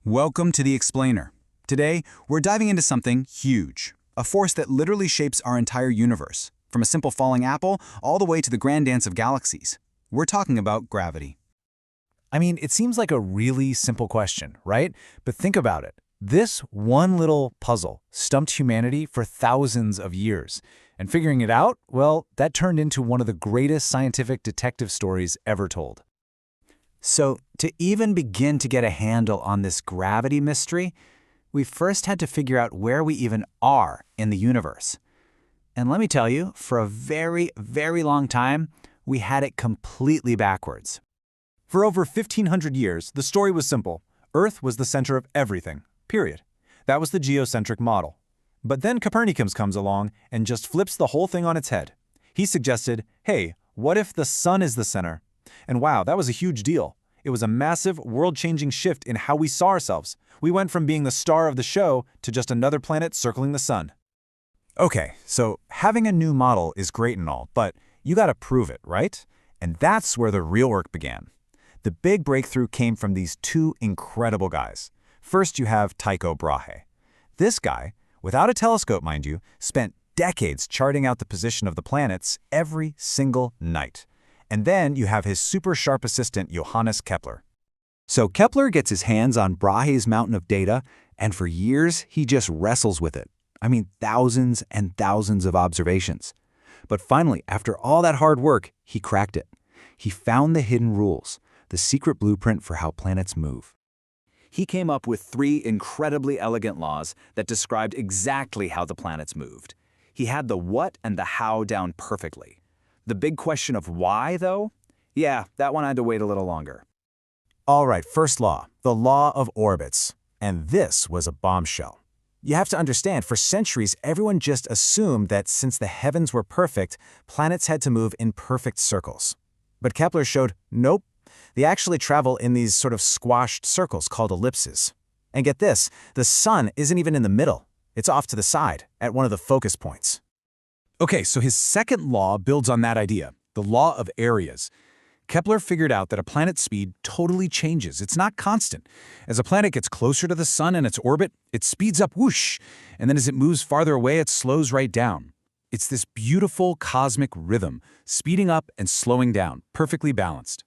Welcome to The Explainer. Today, we're diving into something huge, a force that literally shapes our entire universe, from a simple falling apple all the way to the grand dance of galaxies. We're talking about gravity. I mean, it seems like a really simple question, right? But think about it. This one little puzzle stumped humanity for thousands of years. And figuring it out, well, that turned into one of the greatest scientific detective stories ever told. So, to even begin to get a handle on this gravity mystery, we first had to figure out where we even are in the universe. And let me tell you, for a very, very long time, we had it completely backwards. For over 1,500 years, the story was simple. Earth was the center of everything, period. That was the geocentric model. But then Copernicus comes along and just flips the whole thing on its head. He suggested, hey, what if the sun is the center? And wow, that was a huge deal. It was a massive, world-changing shift in how we saw ourselves. We went from being the star of the show to just another planet circling the sun. Okay, so having a new model is great and all, but you gotta prove it, right? And that's where the real work began. The big breakthrough came from these two incredible guys. First, you have Tycho Brahe. This guy, without a telescope, mind you, spent decades charting out the position of the planets every single night. And then you have his super sharp assistant, Johannes Kepler. So Kepler gets his hands on Brahe's mountain of data, and for years, he just wrestles with it. I mean, thousands and thousands of observations. But finally, after all that hard work, he cracked it. He found the hidden rules, the secret blueprint for how planets move. He came up with 3 incredibly elegant laws that described exactly how the planets moved. He had the what and the how down perfectly. The big question of why, though? Yeah, that one had to wait a little longer. All right, first law, the law of orbits. And this was a bombshell. You have to understand, for centuries, everyone just assumed that since the heavens were perfect, planets had to move in perfect circles. But Kepler showed, nope, they actually travel in these sort of squashed circles called ellipses. And get this, the sun isn't even in the middle. It's off to the side, at one of the focus points. Okay, so his second law builds on that idea, the law of areas. Kepler figured out that a planet's speed totally changes. It's not constant. As a planet gets closer to the sun in its orbit, it speeds up whoosh, and then as it moves farther away, it slows right down. It's this beautiful cosmic rhythm, speeding up and slowing down, perfectly balanced.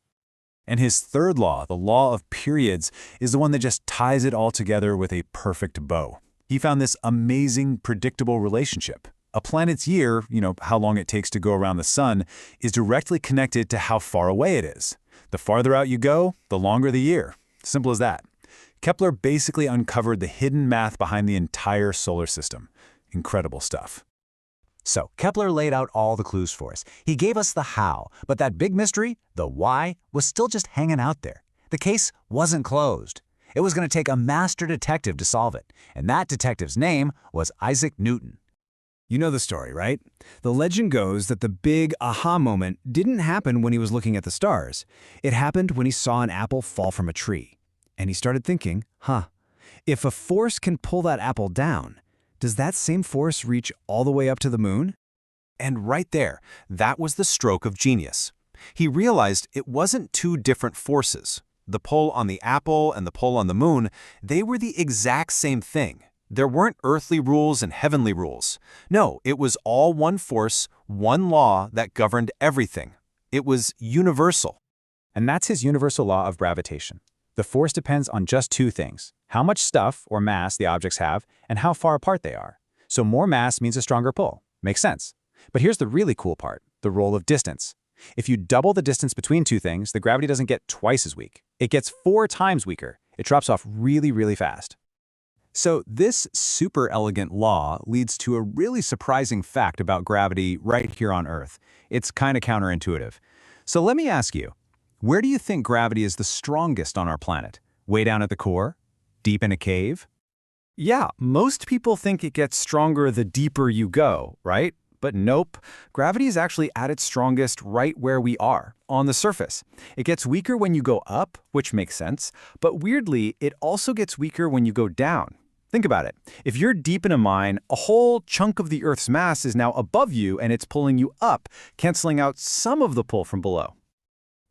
And his third law, the law of periods, is the one that just ties it all together with a perfect bow. He found this amazing, predictable relationship. A planet's year, how long it takes to go around the sun, is directly connected to how far away it is. The farther out you go, the longer the year. Simple as that. Kepler basically uncovered the hidden math behind the entire solar system. Incredible stuff. So Kepler laid out all the clues for us. He gave us the how, but that big mystery, the why, was still just hanging out there. The case wasn't closed. It was going to take a master detective to solve it, and that detective's name was Isaac Newton. You know the story, right? The legend goes that the big aha moment didn't happen when he was looking at the stars. It happened when he saw an apple fall from a tree. And he started thinking, if a force can pull that apple down, does that same force reach all the way up to the moon? And right there, that was the stroke of genius. He realized it wasn't two different forces. The pull on the apple and the pull on the moon, they were the exact same thing. There weren't earthly rules and heavenly rules. No, it was all one force, one law that governed everything. It was universal. And that's his universal law of gravitation. The force depends on just 2 things: how much stuff or mass the objects have and how far apart they are. So more mass means a stronger pull. Makes sense. But here's the really cool part, the role of distance. If you double the distance between 2 things, the gravity doesn't get twice as weak. It gets 4 times weaker. It drops off really, really fast. So this super elegant law leads to a really surprising fact about gravity right here on Earth. It's kind of counterintuitive. So let me ask you, where do you think gravity is the strongest on our planet? Way down at the core? Deep in a cave? Yeah, most people think it gets stronger the deeper you go, right? But nope, gravity is actually at its strongest right where we are, on the surface. It gets weaker when you go up, which makes sense, but weirdly, it also gets weaker when you go down. Think about it. If you're deep in a mine, a whole chunk of the Earth's mass is now above you and it's pulling you up, canceling out some of the pull from below.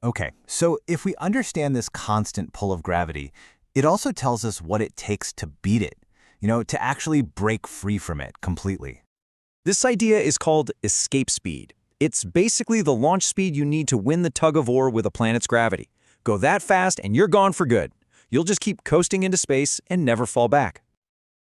Okay, so if we understand this constant pull of gravity, It also tells us what it takes to beat it, to actually break free from it completely. This idea is called escape speed. It's basically the launch speed you need to win the tug-of-war with a planet's gravity. Go that fast and you're gone for good. You'll just keep coasting into space and never fall back.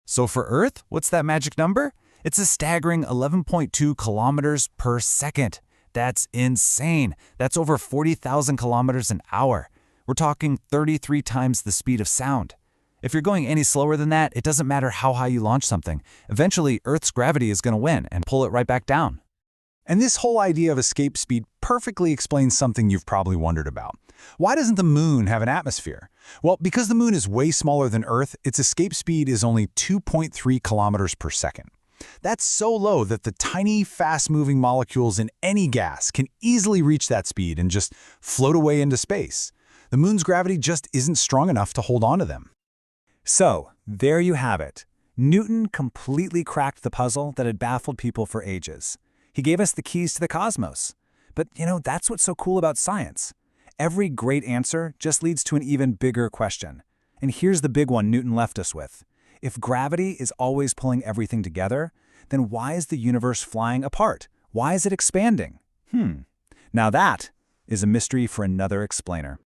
So for Earth, what's that magic number? It's a staggering 11.2 kilometers per second. That's insane. That's over 40,000 kilometers an hour. We're talking 33 times the speed of sound. If you're going any slower than that, it doesn't matter how high you launch something. Eventually, Earth's gravity is going to win and pull it right back down. And this whole idea of escape speed perfectly explains something you've probably wondered about. Why doesn't the moon have an atmosphere? Well, because the moon is way smaller than Earth, its escape speed is only 2.3 kilometers per second. That's so low that the tiny, fast-moving molecules in any gas can easily reach that speed and just float away into space. The moon's gravity just isn't strong enough to hold on to them. So, there you have it. Newton completely cracked the puzzle that had baffled people for ages. He gave us the keys to the cosmos. But, that's what's so cool about science. Every great answer just leads to an even bigger question. And here's the big one Newton left us with. If gravity is always pulling everything together, then why is the universe flying apart? Why is it expanding? Now that is a mystery for another explainer.